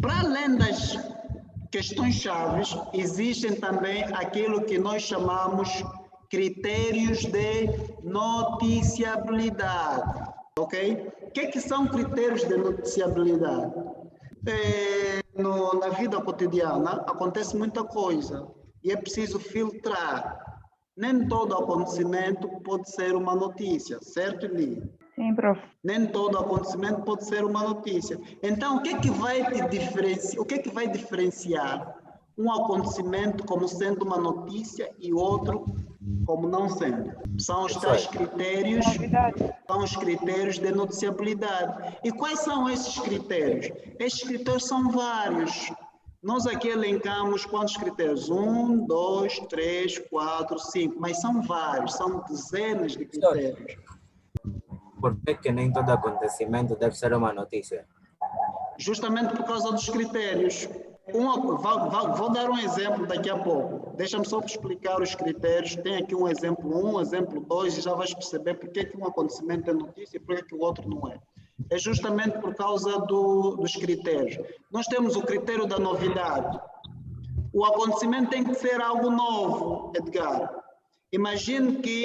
Para além das questões chaves, existem também aquilo que nós chamamos critérios de noticiabilidade, ok? O que são critérios de noticiabilidade? Na vida cotidiana acontece muita coisa e é preciso filtrar. Nem todo acontecimento pode ser uma notícia, certo, Li? Sim, prof. Nem todo acontecimento pode ser uma notícia. Então, o que é que vai diferenciar um acontecimento como sendo uma notícia e outro como não sendo? São os tais critérios, são os critérios de noticiabilidade. E quais são esses critérios? Estes critérios são vários. Nós aqui elencamos quantos critérios? 1, 2, 3, 4, 5, mas são vários, são dezenas de critérios. Por que nem todo acontecimento deve ser uma notícia? Justamente por causa dos critérios. Vou dar um exemplo daqui a pouco. Deixa-me só explicar os critérios. Tem aqui um exemplo 1, exemplo 2, e já vais perceber por que um acontecimento é notícia e por que o outro não é. É justamente por causa dos critérios. Nós temos o critério da novidade. O acontecimento tem que ser algo novo, Edgar. Imagine que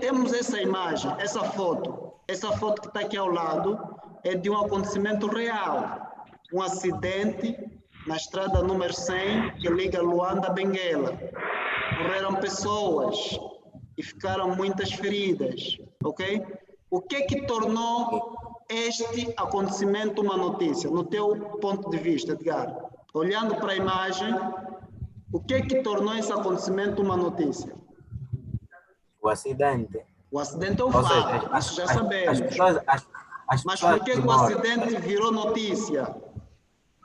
temos essa imagem, essa foto que está aqui ao lado é de um acontecimento real, um acidente na estrada número 100 que liga Luanda a Benguela. Morreram pessoas e ficaram muitas feridas, ok? O que é que tornou este acontecimento uma notícia, no teu ponto de vista, Edgar? Olhando para a imagem, o que é que tornou esse acontecimento uma notícia? O acidente. O acidente é um fato, isso já sabemos. Mas por que o acidente virou notícia?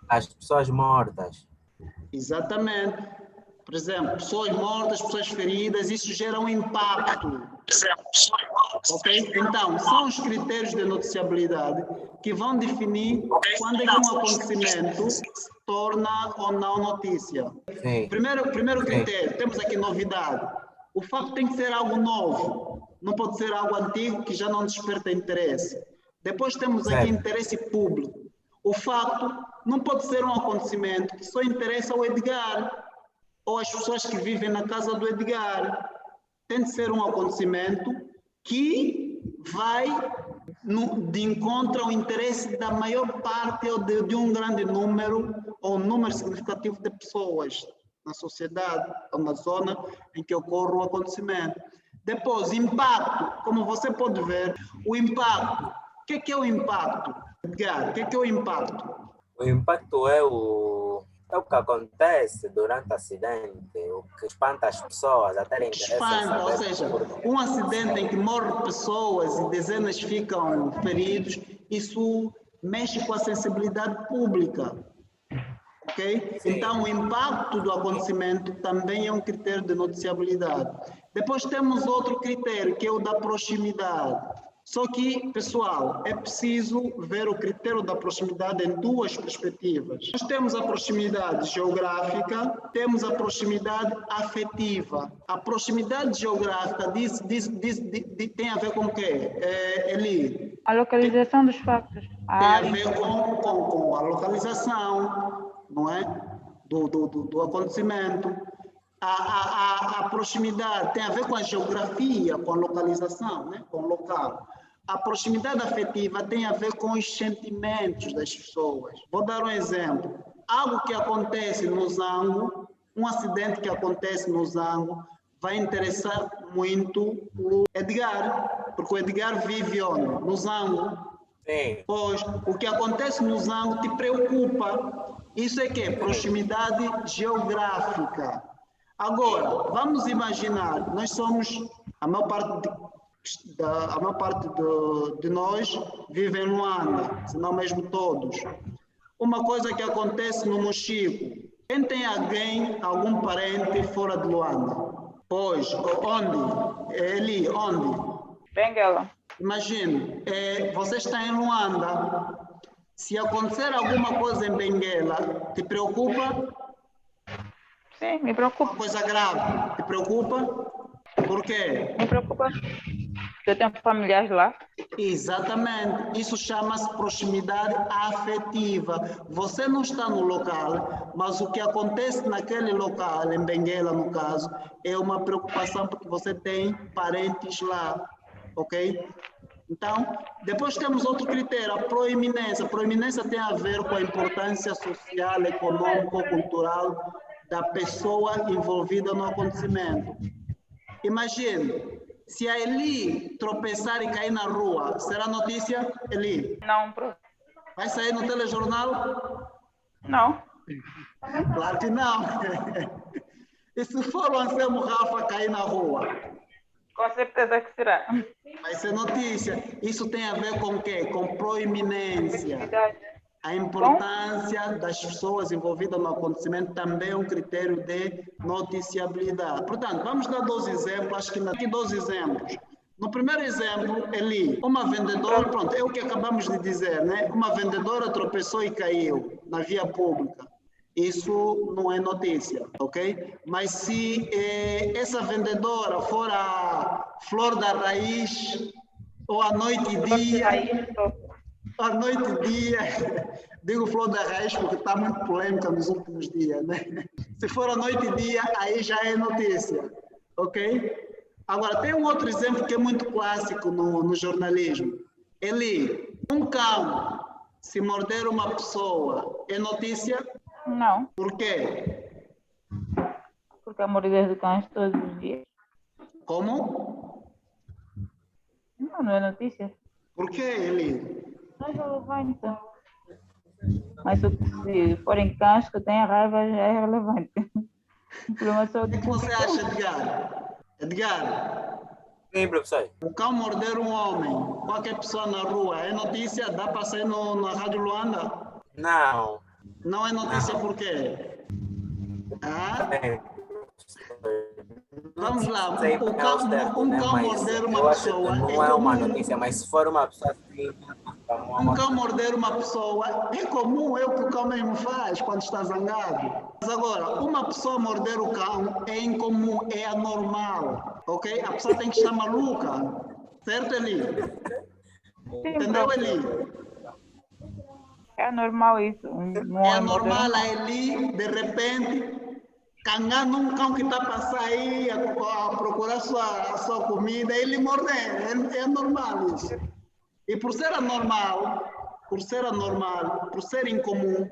As pessoas mortas. Exatamente. Por exemplo, pessoas mortas, pessoas feridas, isso gera um impacto. Ok? Então, são os critérios de noticiabilidade que vão definir quando é que um acontecimento torna ou não notícia. Sim. Primeiro critério, temos aqui novidade. O fato tem que ser algo novo, não pode ser algo antigo que já não desperta interesse. Depois temos aqui interesse público. O fato não pode ser um acontecimento que só interessa ao Edgar ou às pessoas que vivem na casa do Edgar. Tem de ser um acontecimento que vai de encontro ao interesse da maior parte ou de um grande número ou um número significativo de pessoas na sociedade ou na zona em que ocorre o acontecimento. Depois, impacto. Como você pode ver, o impacto. O que é o impacto, Edgar? O que é o impacto? O impacto é o que acontece durante o acidente, o que espanta as pessoas a terem interesse. Espanta, ou seja, um acidente em que morrem pessoas e dezenas ficam feridos, isso mexe com a sensibilidade pública. Okay? Então, o impacto do acontecimento também é um critério de noticiabilidade. Depois temos outro critério, que é o da proximidade. Só que, pessoal, é preciso ver o critério da proximidade em duas perspectivas. Nós temos a proximidade geográfica, temos a proximidade afetiva. A proximidade geográfica tem a ver com o quê, Eli? A localização dos fatos. Tem a ver com a localização, não é? Do acontecimento. A proximidade tem a ver com a geografia, com a localização, né? Com o local. A proximidade afetiva tem a ver com os sentimentos das pessoas. Vou dar um exemplo. Algo que acontece no Zango, um acidente que acontece no Zango, vai interessar muito o Edgar, porque o Edgar vive onde? No Zango. Sim. Pois, o que acontece no Zango te preocupa. Isso é que é proximidade geográfica. Agora, vamos imaginar, nós somos, a maior parte de nós vive em Luanda, se não mesmo todos. Uma coisa que acontece no Mochico, quem tem algum parente fora de Luanda? Pois, onde? Eli, onde? Benguela. Imagine, você está em Luanda, se acontecer alguma coisa em Benguela, te preocupa? Sim, me preocupa. Uma coisa grave, te preocupa? Por quê? Me preocupa Porque eu tenho familiares lá. Exatamente. Isso chama-se proximidade afetiva. Você não está no local, mas o que acontece naquele local, em Benguela, no caso, é uma preocupação porque você tem parentes lá, ok? Então, depois temos outro critério, a proeminência. A proeminência tem a ver com a importância social, econômica ou cultural da pessoa envolvida no acontecimento. Imagine, se a Eli tropeçar e cair na rua, será notícia, Eli? Não, prof. Vai sair no telejornal? Não. Claro que não. E se for o Anselmo Rafa cair na rua? Com certeza que será. Vai ser notícia. Isso tem a ver com o quê? Com proeminência. A importância das pessoas envolvidas no acontecimento também é um critério de noticiabilidade. Portanto, vamos dar 2 exemplos, acho que aqui 2 exemplos. No primeiro exemplo, Eli, uma vendedora, pronto, é o que acabamos de dizer, né? Uma vendedora tropeçou e caiu na via pública. Isso não é notícia, ok? Mas se essa vendedora for a flor da raiz, ou a noite e dia, à noite e dia, digo flor da raiz porque está muito polêmica nos últimos dias, né? Se for à noite e dia, aí já é notícia, ok? Agora, tem um outro exemplo que é muito clássico no jornalismo. Eli, um cão, se morder uma pessoa, é notícia? Não. Por quê? Porque a mordida de cães todos os dias. Como? Não é notícia. Por quê, Eli? Não é relevante. Mas se forem cães que têm raiva, já é relevante. O problema é só O que você acha, Edgar? Edgar? Sim, professor. O cão morder um homem, qualquer pessoa na rua, é notícia? Dá para sair na Rádio Luanda? Não. Não é notícia por quê? Ah? Vamos lá, um cão morder uma pessoa não é uma notícia, mas se for uma pessoa assim, um cão morder uma pessoa é comum, é o que o cão mesmo faz quando está zangado. Mas agora, uma pessoa morder o cão é incomum, é anormal, ok? A pessoa tem que estar maluca, certo, Eli? Entendeu, Eli? É normal isso. Não É normal a Eli, de repente, cangando um cão que está a passar aí a procurar a sua comida, ele morder. É normal isso. E por ser anormal, por ser incomum,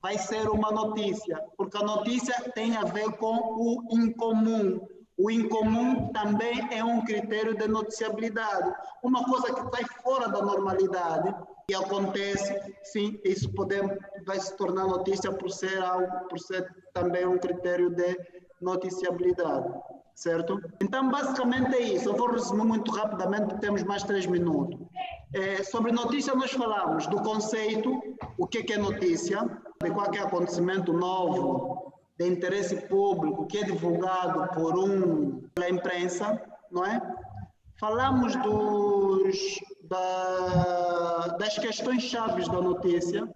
vai ser uma notícia, porque a notícia tem a ver com o incomum. O incomum também é um critério de noticiabilidade. Uma coisa que sai fora da normalidade e acontece, sim, isso vai se tornar notícia por ser também um critério de noticiabilidade, certo? Então, basicamente é isso. Eu vou resumir muito rapidamente, porque temos mais 3 minutos. Sobre notícia, nós falamos do conceito, o que é notícia, de qualquer acontecimento novo, de interesse público, que é divulgado pela imprensa, não é? Falamos das questões chaves da notícia.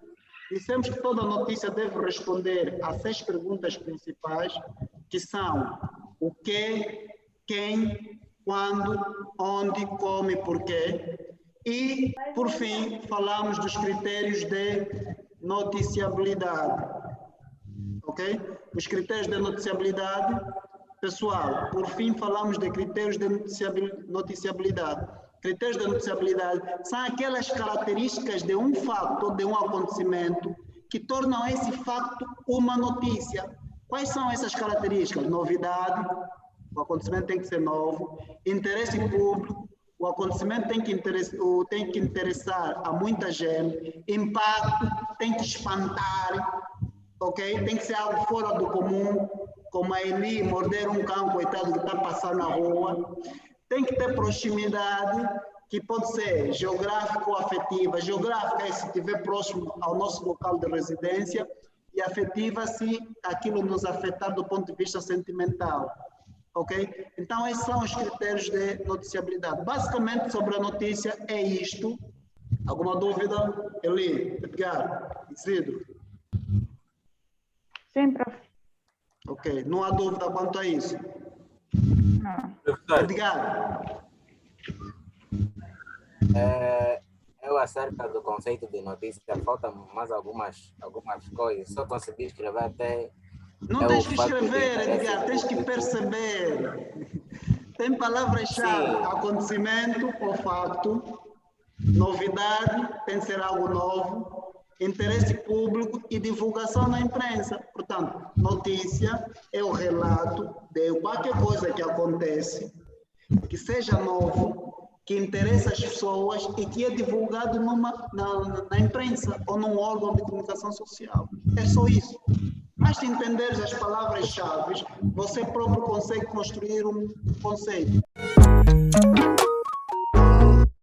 Dissemos que toda notícia deve responder a 6 perguntas principais, que são o que, quem, quando, onde, como e porquê. E, por fim, falamos dos critérios de noticiabilidade. Ok? Os critérios de noticiabilidade, pessoal, por fim falamos de critérios de noticiabilidade. Critérios de noticiabilidade são aquelas características de um fato ou de um acontecimento que tornam esse fato uma notícia. Quais são essas características? Novidade, o acontecimento tem que ser novo, interesse público, o acontecimento tem que interessar a muita gente, impacto, tem que espantar, ok? Tem que ser algo fora do comum, como a Eli morder um cão, coitado, que está passando na rua. Tem que ter proximidade, que pode ser geográfica ou afetiva. Geográfica é se estiver próximo ao nosso local de residência, e afetiva se aquilo nos afetar do ponto de vista sentimental. Ok? Então, esses são os critérios de noticiabilidade. Basicamente, sobre a notícia, é isto. Alguma dúvida? Eli, Edgar, Isidro? Sim, prof. Ok, não há dúvida quanto a isso. Não. Professor, Edgar? Eu, acerca do conceito de notícia, faltam mais algumas coisas. Só consegui escrever até. Não tens que escrever, Edgar, tens que perceber. Tem palavras-chave: acontecimento ou facto, novidade, tem que ser algo novo, interesse público e divulgação na imprensa. Portanto, notícia é o relato de qualquer coisa que acontece, que seja novo, que interessa as pessoas e que é divulgado na imprensa ou num órgão de comunicação social. É só isso. Basta entender as palavras-chave, você próprio consegue construir um conceito.